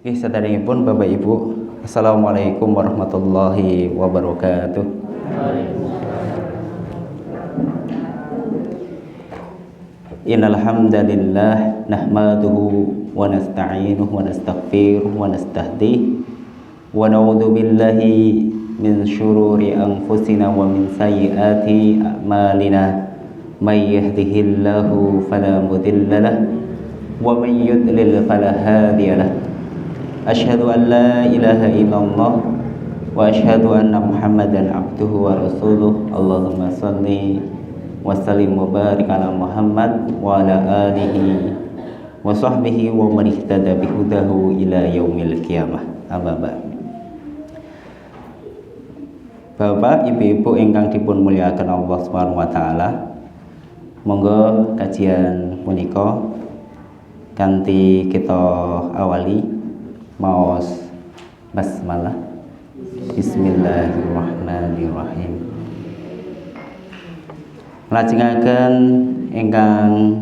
Saderengipun Bapak Ibu, Assalamualaikum warahmatullahi wabarakatuh. Innal hamdalillah nahmaduhu wa nasta'inuhu wa nastaghfiruh wa nastahdihi wa na'udzu billahi min syururi anfusina wa min sayyiati a'malina. May yahdihillahu fala mudilla lahu wa may yudlil fala hadiya lahu. Asyhadu an la ilaha illallah wa asyhadu anna Muhammadan abduhu wa rasuluh. Allahumma shalli wa sallim wa barik ala Muhammad wa ala alihi wa sahbihi wa man ihtada bihudahu ila yaumil qiyamah. Amma ba'd. Bapak, Ibu-ibu ingkang dipun mulyakaken Allah Subhanahu wa taala, monggo kajian punika kanthi kita awali maos basmalah. Bismillahirrahmanirrahim. Lajengaken ingkang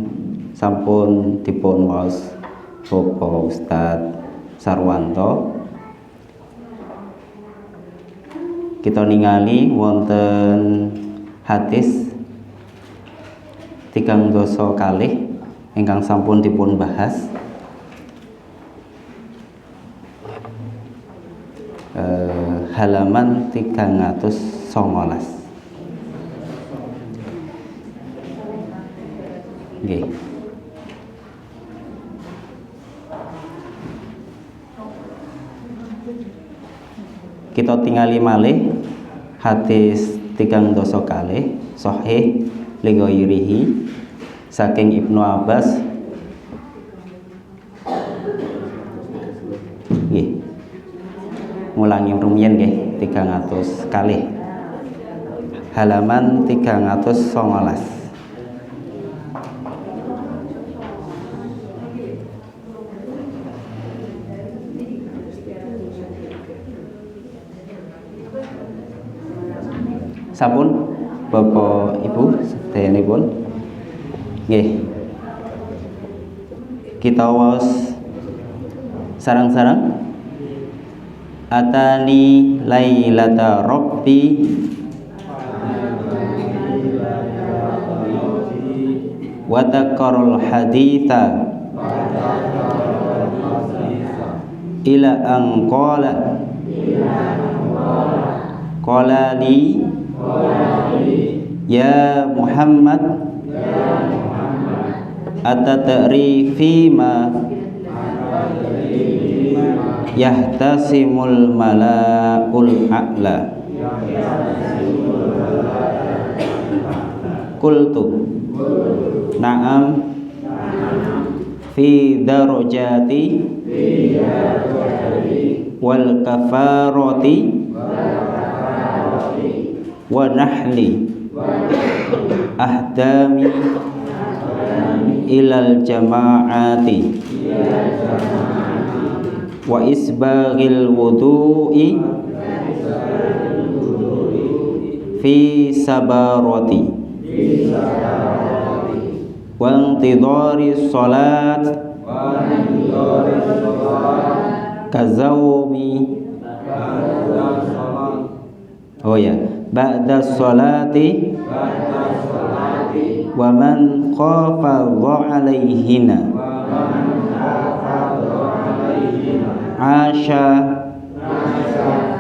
sampun dipun maos Bapak Ustadz Sarwanto, kita ningali wonten hadis 3 kalih ingkang sampun dipun bahas halaman 319. Nggih. Kita tingali malih hadis 3 kalih sahih li ghairihi saking Ibnu Abbas. Nggih. Ngulangi rumiyin nggih 300 kalih. Halaman 319. Sampun Bapak Ibu sedayanipun. Nggih. Kita waos sareng-sareng. Atani lailata rabbi wa takarul haditha ila an qala li ya Muhammad atata'ri fima yahtasimul mala'ul a'la. Qultu na'am fi darajati wal kafarati wa nahli ahdami ilal jama'ati wa isbaghil wudu'i fi sabarati wa intidhari salat kazawmi ba'da salati wa man khafadha alaihina asha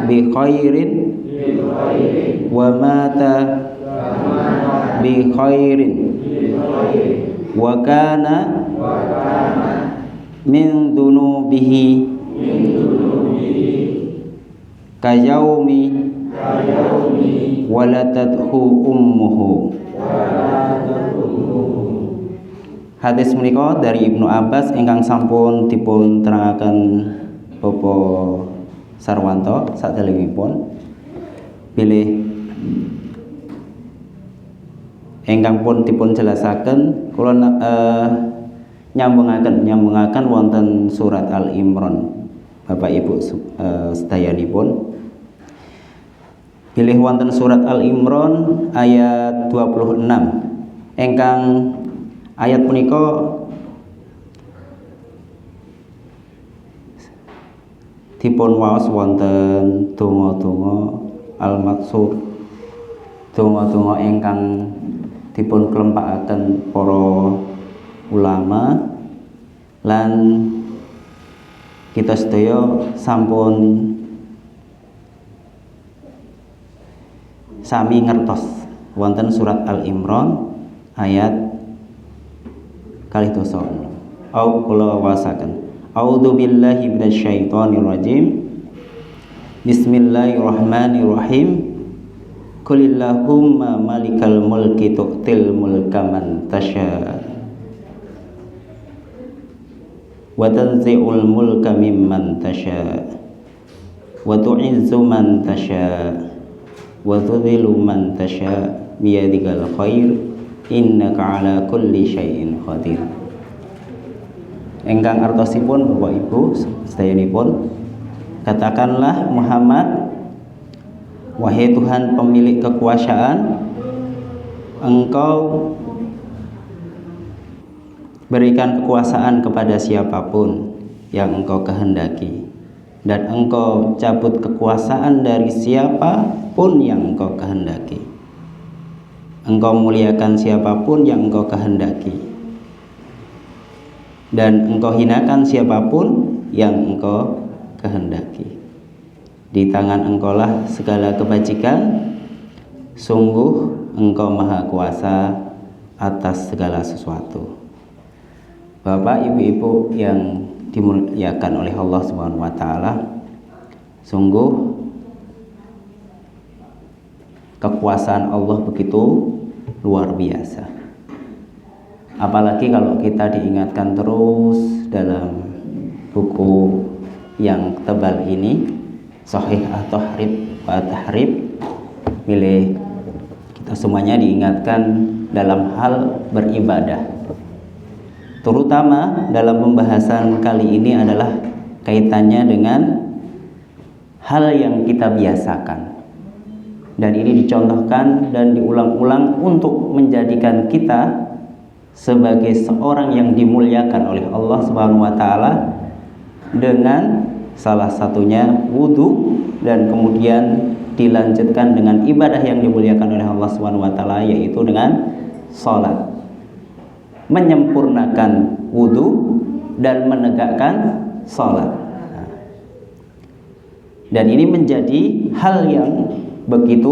bi khairin wa mata bi khairin wa kana min dunubihi kayaumi waladatuhu ummuhu. Hadis menika dari Ibnu Abbas ingkang sampun dipun terangaken Bapak Sarwanto sadelengipun bilih ingkang pun dipun jelasaken kula nyambungaken wonten surat Al-Imran Bapak Ibu sedayanipun. Bilih wonten surat Al-Imran ayat 26 ingkang ayat punika dipun waos wonten donga-donga al-maksud, donga-donga ingkang dipun klempakaken para ulama, lan kita sedaya sampun sami ngertos wonten surat Al-Imran ayat kalih dosa. Au kula wasaken. A'udzu billahi minasyaitonir rajim. Bismillahirrahmanirrahim. Qulillahumma malikal mulki tu'til mulka man tasha wa tanzi'ul mulka mimman tasha wa tu'izzu man tasha wa tudhillu man tasha biyadikal khair innaka ala kulli syai'in qadir. Engkang artosipun Bapak Ibu sedayanipun, katakanlah Muhammad, wahai Tuhan pemilik kekuasaan, Engkau berikan kekuasaan kepada siapapun yang Engkau kehendaki, dan Engkau cabut kekuasaan dari siapapun yang Engkau kehendaki. Engkau muliakan siapapun yang Engkau kehendaki, dan Engkau hinakan siapapun yang Engkau kehendaki. Di tangan Engkaulah segala kebajikan, sungguh Engkau maha kuasa atas segala sesuatu. Bapak ibu-ibu yang dimuliakan oleh Allah Subhanahu wa taala, sungguh kekuasaan Allah begitu luar biasa. Apalagi kalau kita diingatkan terus dalam buku yang tebal ini, Shahih at-Tahrib wa Tahrib, milik kita semuanya diingatkan dalam hal beribadah. Terutama dalam pembahasan kali ini adalah kaitannya dengan hal yang kita biasakan. Dan ini dicontohkan dan diulang-ulang untuk menjadikan kita sebagai seorang yang dimuliakan oleh Allah Subhanahu wa taala, dengan salah satunya wudu, dan kemudian dilanjutkan dengan ibadah yang dimuliakan oleh Allah Subhanahu wa taala, yaitu dengan salat. Menyempurnakan wudu dan menegakkan salat. Dan ini menjadi hal yang begitu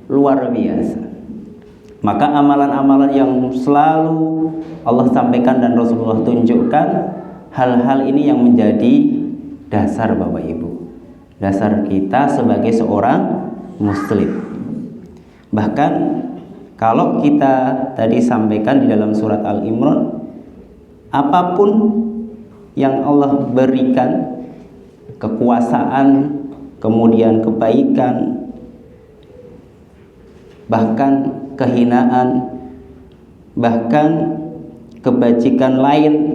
luar biasa. Maka amalan-amalan yang selalu Allah sampaikan dan Rasulullah tunjukkan, hal-hal ini yang menjadi dasar Bapak Ibu, dasar kita sebagai seorang muslim. Bahkan kalau kita tadi sampaikan di dalam surat Al-Imran, apapun yang Allah berikan, kekuasaan, kemudian kebaikan, bahkan kehinaan, bahkan kebajikan lain,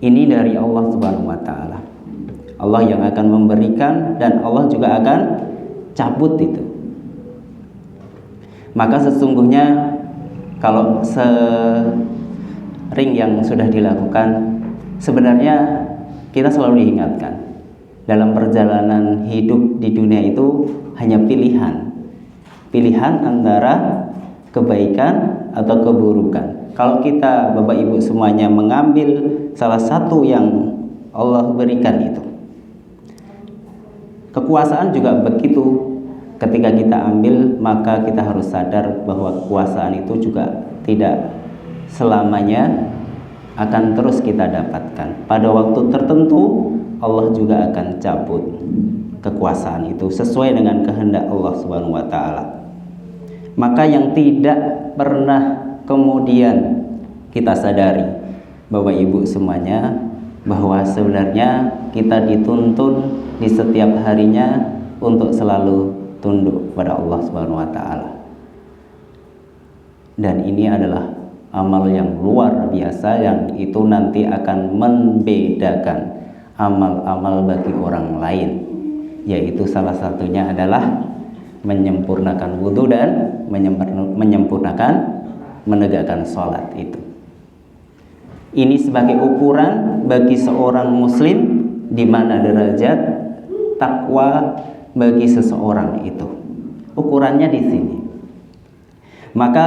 ini dari Allah Subhanahu wa taala. Allah yang akan memberikan dan Allah juga akan cabut itu. Maka sesungguhnya kalau sering yang sudah dilakukan, sebenarnya kita selalu diingatkan dalam perjalanan hidup di dunia itu hanya pilihan antara kebaikan atau keburukan. Kalau kita Bapak Ibu semuanya mengambil salah satu yang Allah berikan itu, kekuasaan juga begitu. Ketika kita ambil, maka kita harus sadar bahwa kekuasaan itu juga tidak selamanya akan terus kita dapatkan. Pada waktu tertentu Allah juga akan cabut kekuasaan itu sesuai dengan kehendak Allah Subhanahu wa taala. Maka yang tidak pernah kemudian kita sadari Bapak Ibu semuanya, bahwa sebenarnya kita dituntun di setiap harinya untuk selalu tunduk pada Allah Subhanahu wa taala. Dan ini adalah amal yang luar biasa, yang itu nanti akan membedakan amal-amal bagi orang lain, yaitu salah satunya adalah menyempurnakan wudu dan menyempurnakan menegakkan sholat itu. Ini sebagai ukuran bagi seorang muslim di mana derajat takwa bagi seseorang itu. Ukurannya di sini. Maka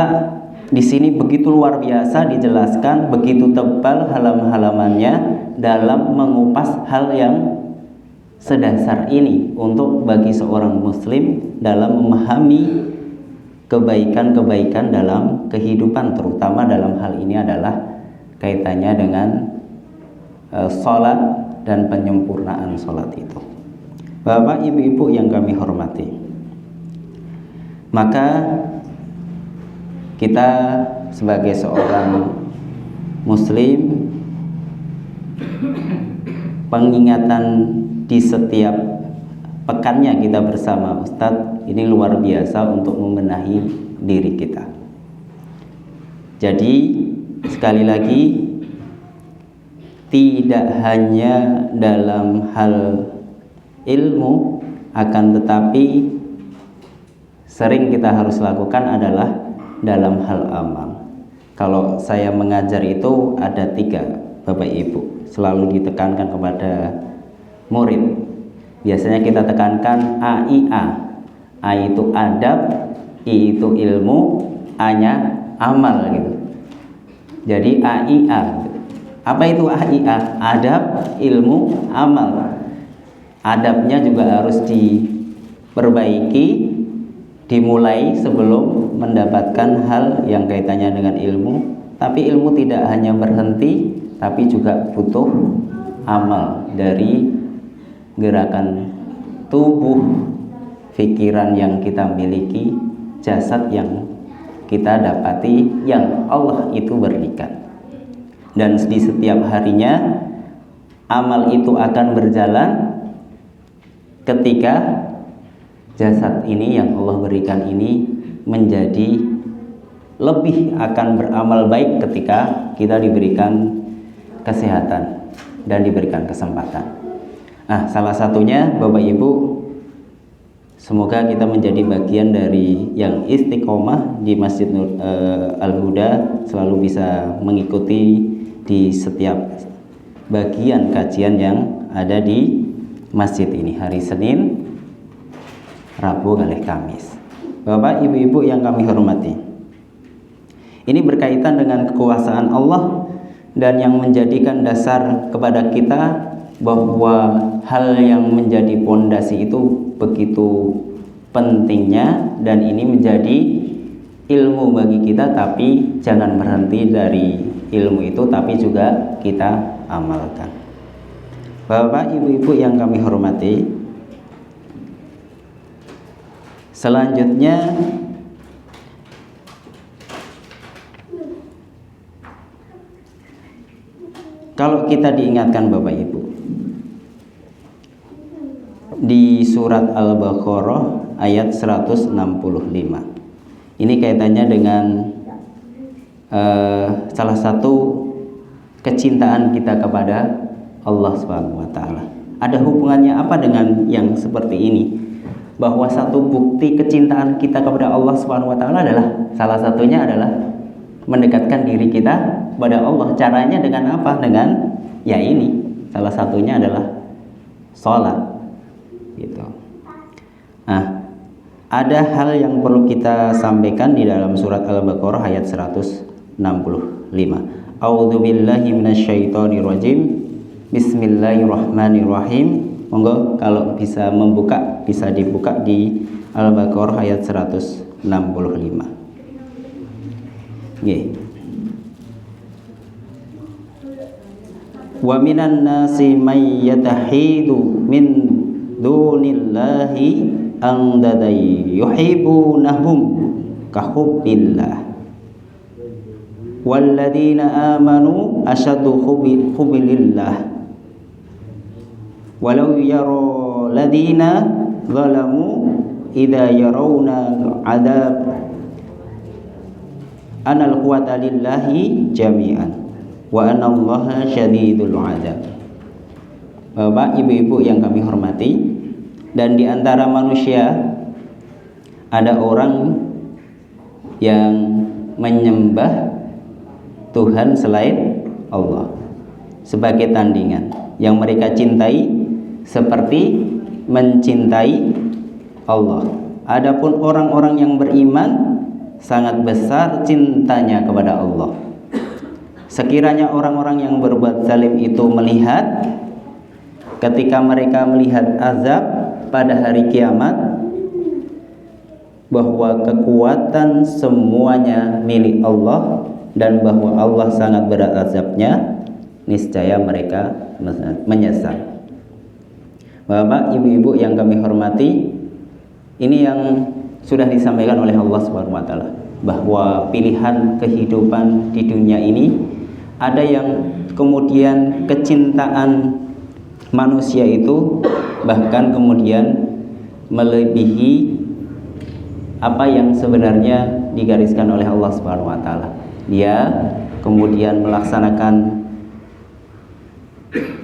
di sini begitu luar biasa dijelaskan, begitu tebal halaman-halamannya dalam mengupas hal yang sedasar ini untuk bagi seorang muslim dalam memahami kebaikan-kebaikan dalam kehidupan, terutama dalam hal ini adalah kaitannya dengan sholat dan penyempurnaan sholat itu. Bapak ibu-ibu yang kami hormati, maka kita sebagai seorang muslim, pengingatan di setiap pekannya kita bersama Ustadz ini luar biasa untuk membenahi diri kita. Jadi sekali lagi, tidak hanya dalam hal ilmu, akan tetapi sering kita harus lakukan adalah dalam hal amal. Kalau saya mengajar itu ada 3, Bapak Ibu, selalu ditekankan kepada murid. Biasanya kita tekankan AIA. A itu adab, I itu ilmu, A-nya amal gitu. Jadi AIA. Apa itu AIA? Adab, ilmu, amal. Adabnya juga harus diperbaiki, dimulai sebelum mendapatkan hal yang kaitannya dengan ilmu. Tapi ilmu tidak hanya berhenti, tapi juga butuh amal dari gerakan tubuh, pikiran yang kita miliki, jasad yang kita dapati, yang Allah itu berikan. Dan di setiap harinya amal itu akan berjalan ketika jasad ini yang Allah berikan ini menjadi lebih akan beramal baik ketika kita diberikan kesehatan dan diberikan kesempatan. Salah satunya Bapak Ibu, semoga kita menjadi bagian dari yang istiqomah di Masjid Al-Huda, selalu bisa mengikuti di setiap bagian kajian yang ada di masjid ini, hari Senin, Rabu, kali Kamis. Bapak ibu-ibu yang kami hormati, ini berkaitan dengan kekuasaan Allah dan yang menjadikan dasar kepada kita bahwa hal yang menjadi pondasi itu begitu pentingnya, dan ini menjadi ilmu bagi kita. Tapi jangan berhenti dari ilmu itu, tapi juga kita amalkan. Bapak ibu-ibu yang kami hormati, selanjutnya kalau kita diingatkan Bapak Ibu di surat Al-Baqarah ayat 165, ini kaitannya dengan salah satu kecintaan kita kepada Allah Subhanahu wa Ta'ala. Ada hubungannya apa dengan yang seperti ini? Bahwa satu bukti kecintaan kita kepada Allah Subhanahu wa Ta'ala adalah, salah satunya adalah mendekatkan diri kita kepada Allah. Caranya dengan apa? Dengan ya ini, salah satunya adalah sholat gitu. Ada hal yang perlu kita sampaikan di dalam surat Al-Baqarah ayat 165. A'udzu billahi minasyaitonir rajim. Bismillahirrahmanirrahim. Monggo kalau bisa membuka, bisa dibuka di Al-Baqarah ayat 165. Nggih. Wa minan nasi may yatahidu min dunillahi andadai yuhibbunahum kahubbillah walladzina amanu asyaddu hubbilillah walau yara ladzina zalamu idza yarawna adab anal quwwata lillahi jami'an wa anallaha syadidul adzab. Bapak ibu-ibu yang kami hormati, dan di antara manusia ada orang yang menyembah Tuhan selain Allah sebagai tandingan, yang mereka cintai seperti mencintai Allah. Adapun orang-orang yang beriman sangat besar cintanya kepada Allah. Sekiranya orang-orang yang berbuat zalim itu melihat, ketika mereka melihat azab pada hari kiamat, bahwa kekuatan semuanya milik Allah dan bahwa Allah sangat berat azabnya, niscaya mereka menyesal. Bapak, ibu-ibu yang kami hormati, ini yang sudah disampaikan oleh Allah Subhanahu wa taala, bahwa pilihan kehidupan di dunia ini ada yang kemudian kecintaan manusia itu bahkan kemudian melebihi apa yang sebenarnya digariskan oleh Allah Subhanahu wa taala. Dia kemudian melaksanakan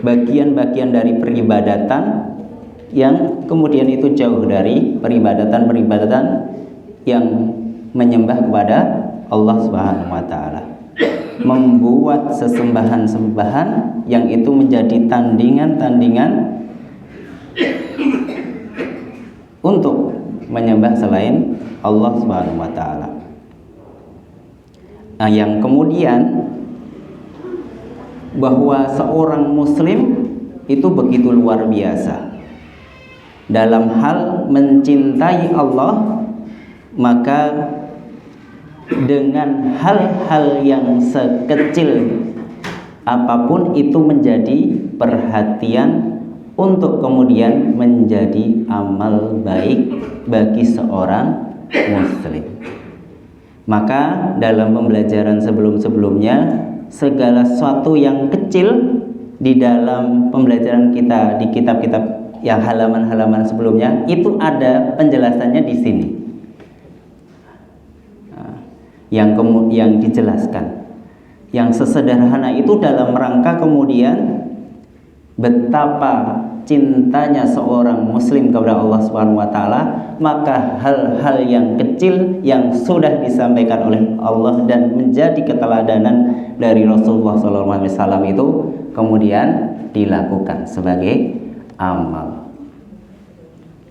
bagian-bagian dari peribadatan yang kemudian itu jauh dari peribadatan-peribadatan yang menyembah kepada Allah Subhanahu wa taala. Membuat sesembahan-sembahan yang itu menjadi tandingan-tandingan untuk menyembah selain Allah Subhanahu wa taala. Nah, yang kemudian bahwa seorang muslim itu begitu luar biasa dalam hal mencintai Allah, maka dengan hal-hal yang sekecil apapun itu menjadi perhatian untuk kemudian menjadi amal baik bagi seorang muslim. Maka dalam pembelajaran sebelum-sebelumnya, segala sesuatu yang kecil di dalam pembelajaran kita di kitab-kitab yang halaman-halaman sebelumnya itu ada penjelasannya di sini. Yang dijelaskan, yang sesederhana itu dalam rangka kemudian betapa cintanya seorang muslim kepada Allah Subhanahu wa taala, maka hal-hal yang kecil yang sudah disampaikan oleh Allah dan menjadi keteladanan dari Rasulullah SAW itu kemudian dilakukan sebagai amal.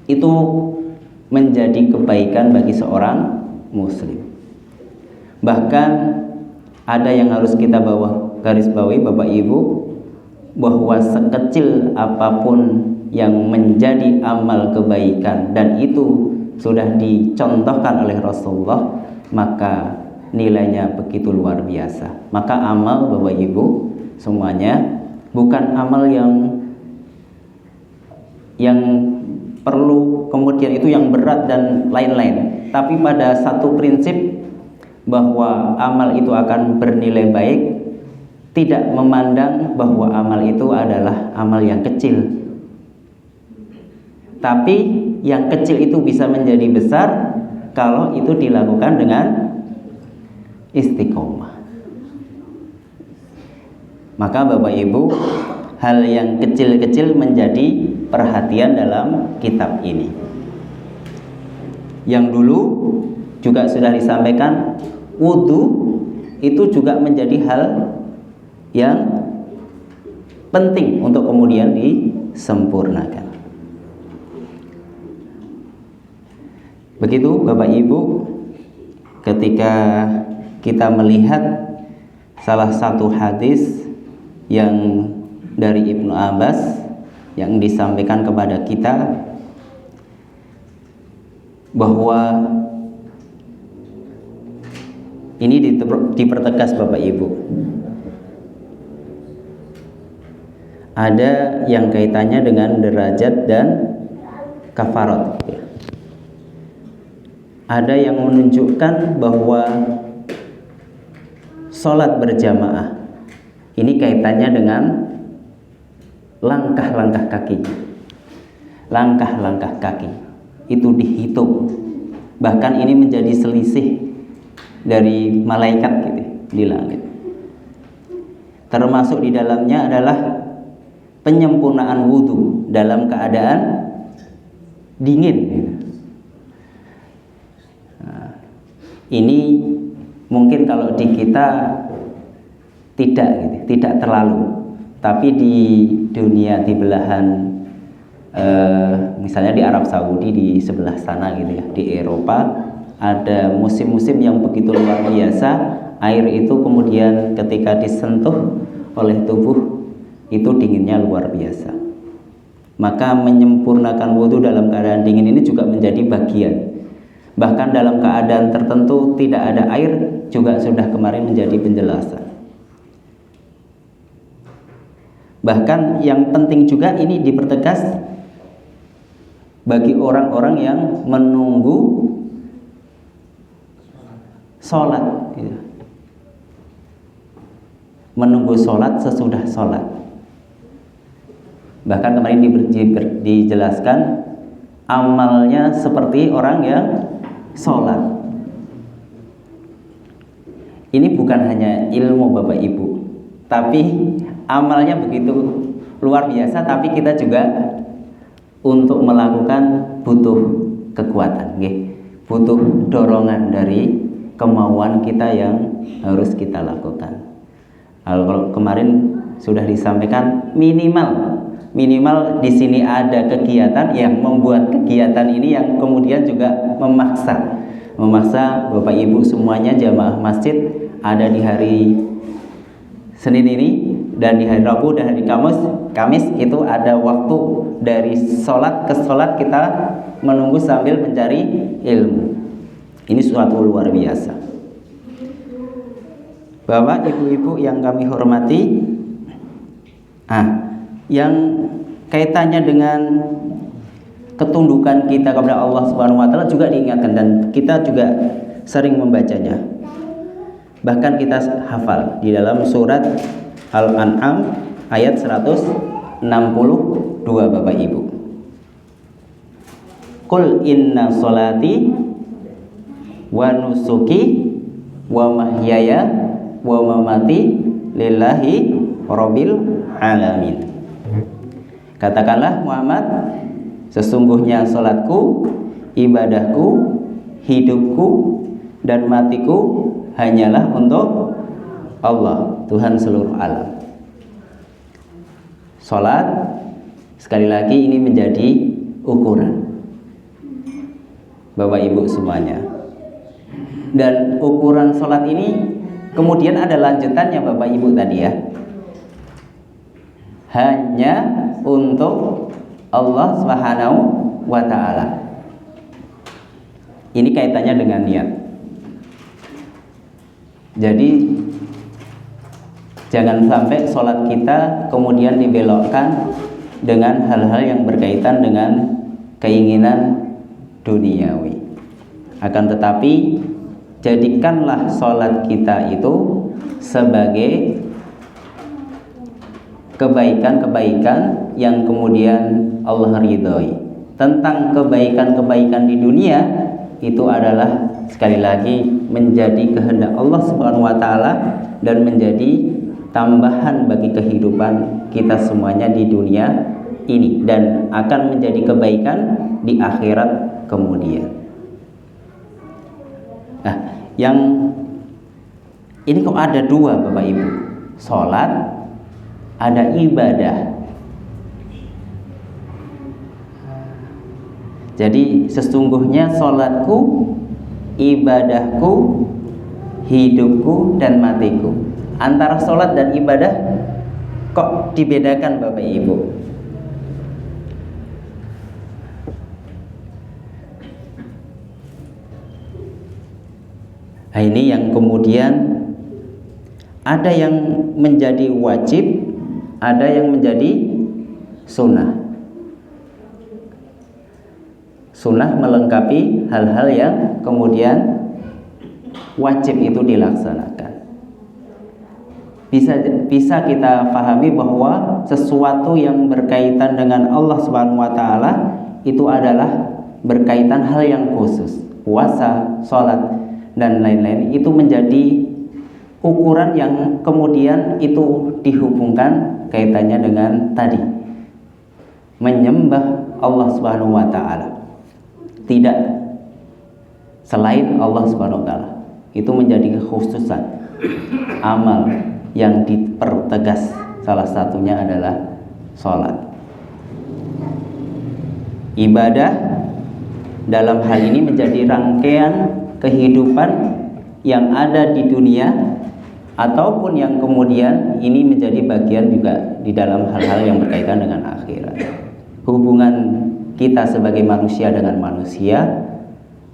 Itu menjadi kebaikan bagi seorang muslim. Bahkan ada yang harus kita garis bawahi Bapak Ibu, bahwa sekecil apapun yang menjadi amal kebaikan dan itu sudah dicontohkan oleh Rasulullah, maka nilainya begitu luar biasa. Maka amal Bapak Ibu semuanya bukan amal yang perlu kemudian itu yang berat dan lain-lain, tapi pada satu prinsip bahwa amal itu akan bernilai baik, tidak memandang bahwa amal itu adalah amal yang kecil, tapi yang kecil itu bisa menjadi besar kalau itu dilakukan dengan istiqomah. Maka Bapak Ibu, hal yang kecil-kecil menjadi perhatian dalam kitab ini. Yang dulu juga sudah disampaikan, wudhu itu juga menjadi hal yang penting untuk kemudian disempurnakan. Begitu Bapak Ibu, ketika kita melihat salah satu hadis yang dari Ibnu Abbas yang disampaikan kepada kita, bahwa ini dipertegas Bapak Ibu, ada yang kaitannya dengan derajat dan kafarat. Ada yang menunjukkan bahwa sholat berjamaah ini kaitannya dengan langkah-langkah kaki. Langkah-langkah kaki itu dihitung. Bahkan ini menjadi selisih dari malaikat gitu di langit. Termasuk di dalamnya adalah penyempurnaan wudhu dalam keadaan dingin. Nah, ini mungkin kalau di kita tidak terlalu, Tapi di dunia, di belahan misalnya di Arab Saudi, di sebelah sana gitu ya, di Eropa, ada musim-musim yang begitu luar biasa. Air itu kemudian ketika disentuh oleh tubuh itu dinginnya luar biasa. Maka menyempurnakan wudhu dalam keadaan dingin ini juga menjadi bagian. Bahkan dalam keadaan tertentu tidak ada air juga sudah kemarin menjadi penjelasan. Bahkan yang penting juga ini dipertegas bagi orang-orang yang menunggu sholat, menunggu sholat sesudah sholat. Bahkan kemarin dijelaskan amalnya seperti orang yang sholat. Ini bukan hanya ilmu Bapak Ibu, tapi amalnya begitu luar biasa. Tapi kita juga untuk melakukan butuh kekuatan, butuh dorongan dari kemauan kita yang harus kita lakukan. Kalau kemarin sudah disampaikan minimal di sini ada kegiatan yang membuat kegiatan ini yang kemudian juga memaksa Bapak Ibu semuanya jamaah masjid ada di hari Senin ini dan di hari Rabu dan hari Kamis itu ada waktu dari sholat ke sholat kita menunggu sambil mencari ilmu. Ini suatu luar biasa. Bapak Ibu-ibu yang kami hormati, yang kaitannya dengan ketundukan kita kepada Allah Subhanahu wa taala juga diingatkan dan kita juga sering membacanya. Bahkan kita hafal di dalam surat Al-An'am ayat 162 Bapak Ibu. Qul inna sholati wa nusuki wa mahyaya wa mamati lillahi rabbil alamin. Katakanlah Muhammad, sesungguhnya salatku, ibadahku, hidupku dan matiku hanyalah untuk Allah, Tuhan seluruh alam. Salat sekali lagi ini menjadi ukuran Bapak Ibu semuanya. Dan ukuran salat ini kemudian ada lanjutannya Bapak Ibu tadi ya. Hanya untuk Allah Subhanahu wa taala. Ini kaitannya dengan niat. Jadi jangan sampai sholat kita kemudian dibelokkan dengan hal-hal yang berkaitan dengan keinginan duniawi. Akan tetapi jadikanlah sholat kita itu sebagai kebaikan-kebaikan yang kemudian Allah ridhoi. Tentang kebaikan-kebaikan di dunia itu adalah sekali lagi menjadi kehendak Allah Subhanahu wa taala dan menjadi tambahan bagi kehidupan kita semuanya di dunia ini dan akan menjadi kebaikan di akhirat kemudian. Nah, yang ini kok ada dua Bapak Ibu, sholat, ada ibadah. Jadi sesungguhnya sholatku, ibadahku, hidupku dan matiku. Antara sholat dan ibadah kok dibedakan Bapak Ibu? Nah, ini yang kemudian ada yang menjadi wajib, ada yang menjadi sunnah. Sunnah melengkapi hal-hal yang kemudian wajib itu dilaksanakan. Bisa kita pahami bahwa sesuatu yang berkaitan dengan Allah Subhanahu wa taala itu adalah berkaitan hal yang khusus. Puasa, sholat dan lain-lain itu menjadi ukuran yang kemudian itu dihubungkan kaitannya dengan tadi menyembah Allah Subhanahu wa taala. Tidak selain Allah Subhanahu wa taala. Itu menjadi kekhususan amal yang dipertegas salah satunya adalah sholat. Ibadah dalam hal ini menjadi rangkaian kehidupan yang ada di dunia, ataupun yang kemudian ini menjadi bagian juga di dalam hal-hal yang berkaitan dengan akhirat. Hubungan kita sebagai manusia dengan manusia,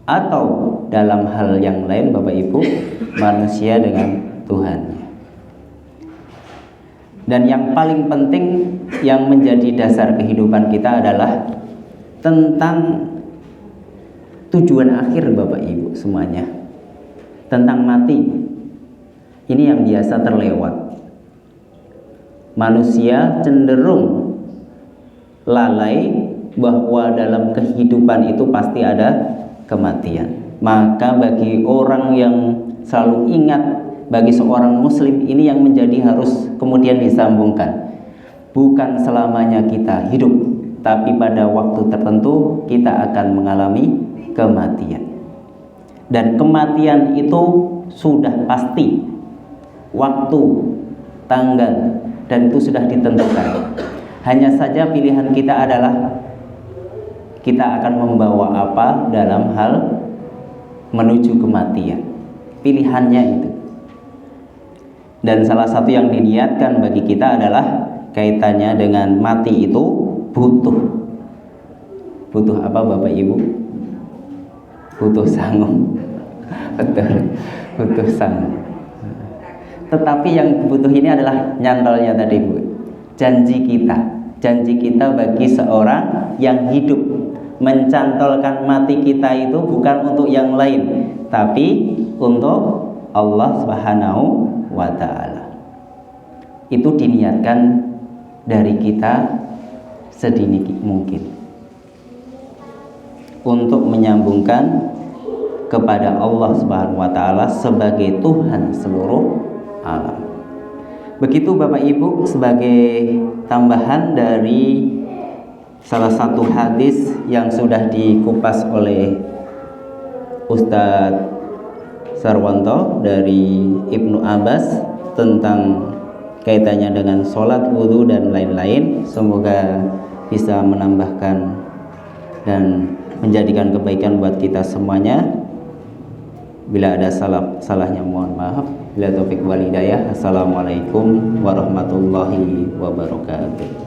atau dalam hal yang lain Bapak Ibu, manusia dengan Tuhan. Dan yang paling penting yang menjadi dasar kehidupan kita adalah tentang tujuan akhir Bapak Ibu semuanya. Tentang mati. Ini yang biasa terlewat. Manusia cenderung lalai bahwa dalam kehidupan itu pasti ada kematian. Maka bagi orang yang selalu ingat, bagi seorang muslim ini yang menjadi harus kemudian disambungkan. Bukan selamanya kita hidup, tapi pada waktu tertentu kita akan mengalami kematian. Dan kematian itu sudah pasti, waktu, tanggal, dan itu sudah ditentukan. Hanya saja pilihan kita adalah kita akan membawa apa dalam hal menuju kematian. Pilihannya itu. Dan salah satu yang diniatkan bagi kita adalah kaitannya dengan mati itu butuh. Butuh apa Bapak Ibu? Butuh sangu. Betul, butuh sangu. Tetapi yang butuh ini adalah nyantolnya tadi Bu. Janji kita bagi seorang yang hidup, mencantolkan mati kita itu bukan untuk yang lain, tapi untuk Allah Subhanahu wa ta'ala. Itu diniatkan dari kita sedini mungkin untuk menyambungkan kepada Allah Subhanahu wa ta'ala sebagai Tuhan seluruh alam. Begitu Bapak Ibu, sebagai tambahan dari salah satu hadis yang sudah dikupas oleh Ustadz Sarwanto dari Ibnu Abbas tentang kaitannya dengan sholat, wudhu dan lain-lain. Semoga bisa menambahkan dan menjadikan kebaikan buat kita semuanya. Bila ada salahnya mohon maaf. Bila taufik wal hidayah. Assalamualaikum warahmatullahi wabarakatuh.